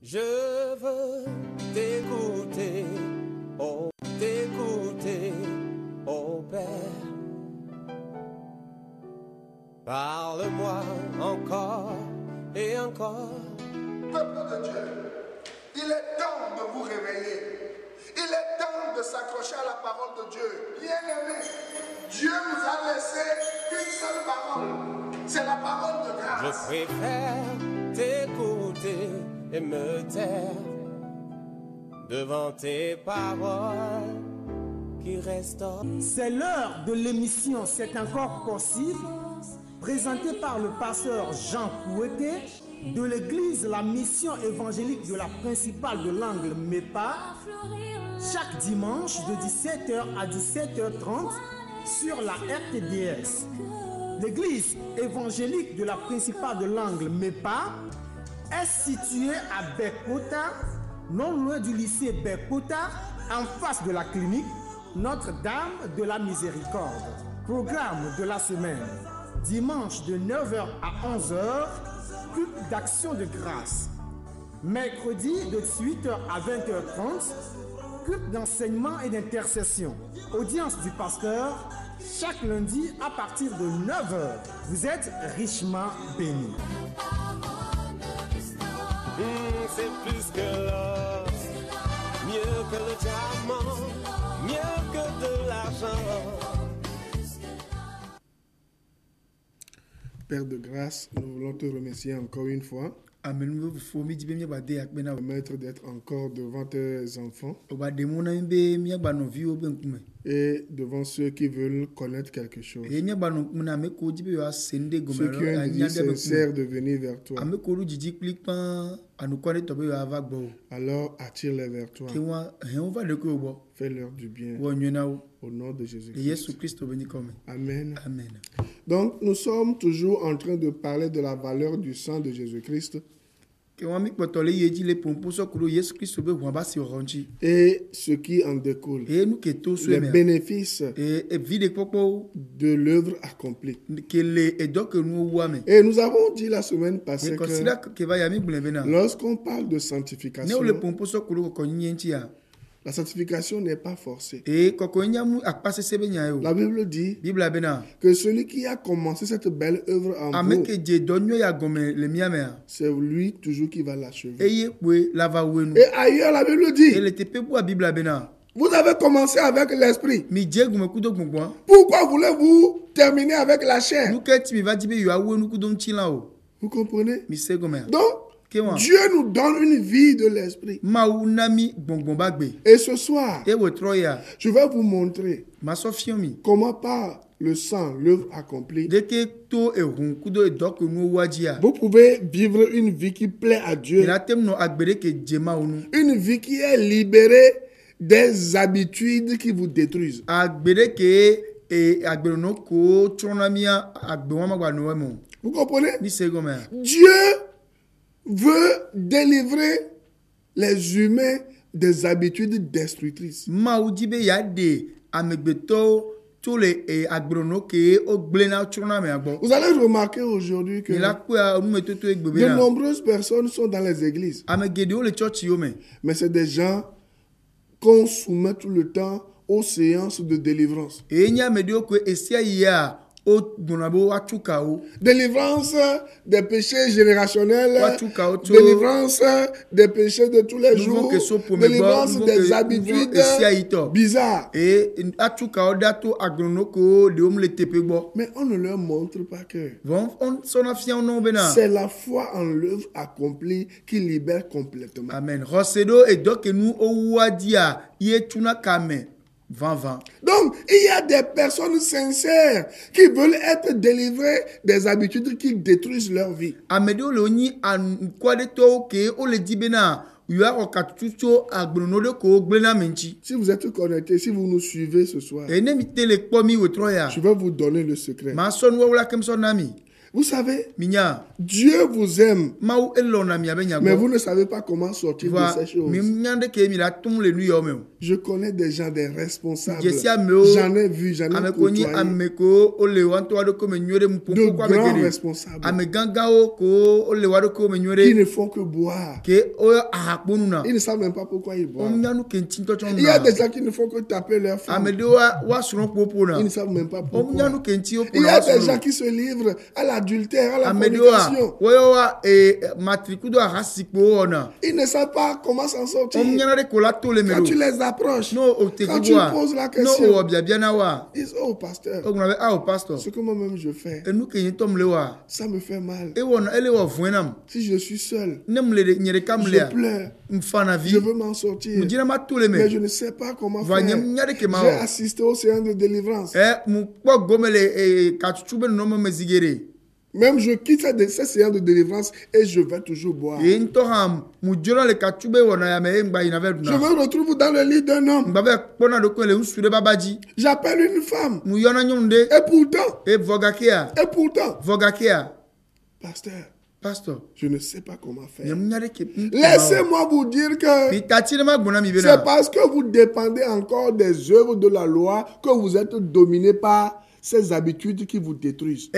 Je veux t'écouter, oh Père. Parle-moi encore et encore. Peuple de Dieu, il est temps de vous réveiller. Il est temps de s'accrocher à la parole de Dieu. Bien-aimé, Dieu nous a laissé une seule parole. C'est la parole de grâce. Je préfère t'écouter et me taire devant tes paroles qui restaurent. C'est l'heure de l'émission C'est encore possible, présentée par le pasteur Jean Kouété de l'église La Mission évangélique de la principale de l'Angle MEPA, chaque dimanche de 17h à 17h30 sur la RTDS. L'église évangélique de la principale de l'Angle MEPA est située à Bekota, non loin du lycée Bekota, en face de la clinique Notre-Dame de la Miséricorde. Programme de la semaine. Dimanche de 9h à 11h, culte d'action de grâce. Mercredi de 18h à 20h30, culte d'enseignement et d'intercession. Audience du pasteur, chaque lundi à partir de 9h. Vous êtes richement bénis. C'est plus que l'or, mieux que le diamant, mieux que de l'argent. Père de grâce, nous voulons te remercier encore une fois. Permettre d'être encore devant tes enfants et devant ceux qui veulent connaître quelque chose. Ceux qui ont un désir sincère de venir vers toi. Alors attire-les vers toi. Fais-leur du bien. Au nom de Jésus-Christ. Amen. Amen. Donc, nous sommes toujours en train de parler de la valeur du sang de Jésus-Christ et ce qui en découle, les bénéfices de l'œuvre accomplie. Et nous avons dit la semaine passée que lorsqu'on parle de sanctification, la sanctification n'est pas forcée. La Bible dit que celui qui a commencé cette belle œuvre en vous, c'est lui toujours qui va l'achever. Et ailleurs, la Bible dit, vous avez commencé avec l'esprit. Pourquoi voulez-vous terminer avec la chair? Vous comprenez? Donc, Dieu nous donne une vie de l'esprit. Et ce soir, je vais vous montrer comment par le sang, l'œuvre accomplie, vous pouvez vivre une vie qui plaît à Dieu. Une vie qui est libérée des habitudes qui vous détruisent. Vous comprenez? Dieu veut délivrer les humains des habitudes destructrices. Vous allez remarquer aujourd'hui que de nombreuses personnes sont dans les églises. Mais c'est des gens qu'on soumet tout le temps aux séances de délivrance. Délivrance des péchés générationnels, délivrance des péchés de tous les jours, délivrance des habitudes bizarres. Mais on ne leur montre pas que c'est la foi en l'œuvre accomplie qui libère complètement. Amen. Donc, il y a des personnes sincères qui veulent être délivrées des habitudes qui détruisent leur vie. Si vous êtes connectés, si vous nous suivez ce soir, je vais vous donner le secret. Vous savez, Dieu vous aime, mais vous ne savez pas comment sortir de ces choses. Je connais des gens, des responsables. J'en ai vu, j'en ai côtoyé. De grands responsables qui ne font que boire. Ils ne savent même pas pourquoi ils boivent. Il y a des gens qui ne font que taper leur femme. Ils ne savent même pas pourquoi. Il y a des gens qui se livrent à l'adultère, à la fornication. Ils ne savent pas comment s'en sortir. Quand tu les approches, quand tu poses la question, ils disent, oh pasteur, ce que moi-même je fais, ça me fait mal. Si je suis seul, je pleure, je veux m'en sortir, mais je ne sais pas comment faire. J'ai assisté aux séances de délivrance. Même je quitte ces séances de délivrance et je vais toujours boire. Je me retrouve dans le lit d'un homme. J'appelle une femme. Et pourtant, pasteur, je ne sais pas comment faire. Laissez-moi vous dire que c'est parce que vous dépendez encore des œuvres de la loi que vous êtes dominé par ces habitudes qui vous détruisent.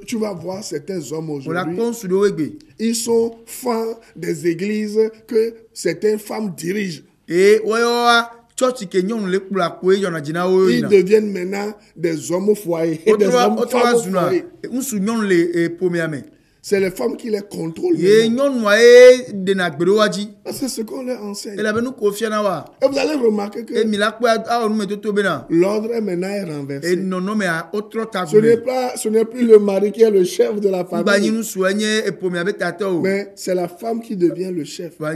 Tu vas voir certains hommes aujourd'hui, ils sont fans des églises que certaines femmes dirigent. Ils deviennent maintenant des hommes au foyer. Des hommes au foyer. C'est les femmes qui les contrôlent. C'est ce qu'on leur enseigne. Et vous allez remarquer que l'ordre est maintenant renversé. Ce n'est plus le mari qui est le chef de la famille, mais c'est la femme qui devient le chef, la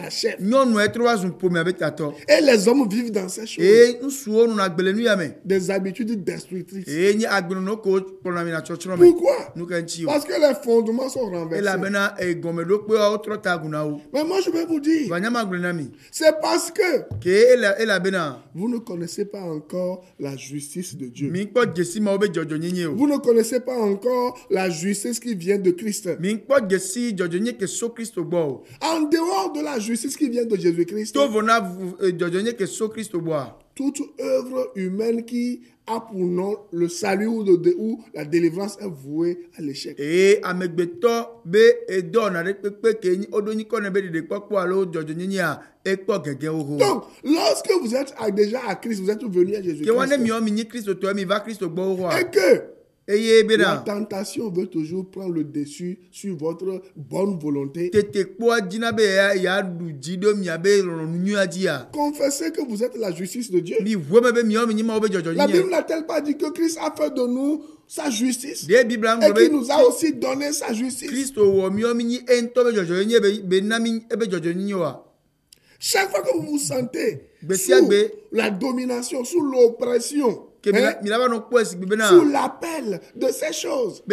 chef. Et les hommes vivent dans ces choses. Des habitudes destructrices. Pourquoi? Parce que les fondements sont renversés. Mais moi je vais vous dire, c'est parce que vous ne connaissez pas encore la justice de Dieu. Vous ne connaissez pas encore la justice qui vient de Christ. En dehors de la justice qui vient de Jésus-Christ, toute œuvre humaine qui a pour nom le salut ou la délivrance est vouée à l'échec. Donc, lorsque vous êtes déjà à Christ, vous êtes venu à Jésus-Christ, et que la tentation veut toujours prendre le dessus sur votre bonne volonté, confessez que vous êtes la justice de Dieu. La Bible n'a-t-elle pas dit que Christ a fait de nous sa justice et qu'il nous a aussi donné sa justice? Chaque fois que vous vous sentez sous la domination, sous l'oppression, sous l'appel de ces choses,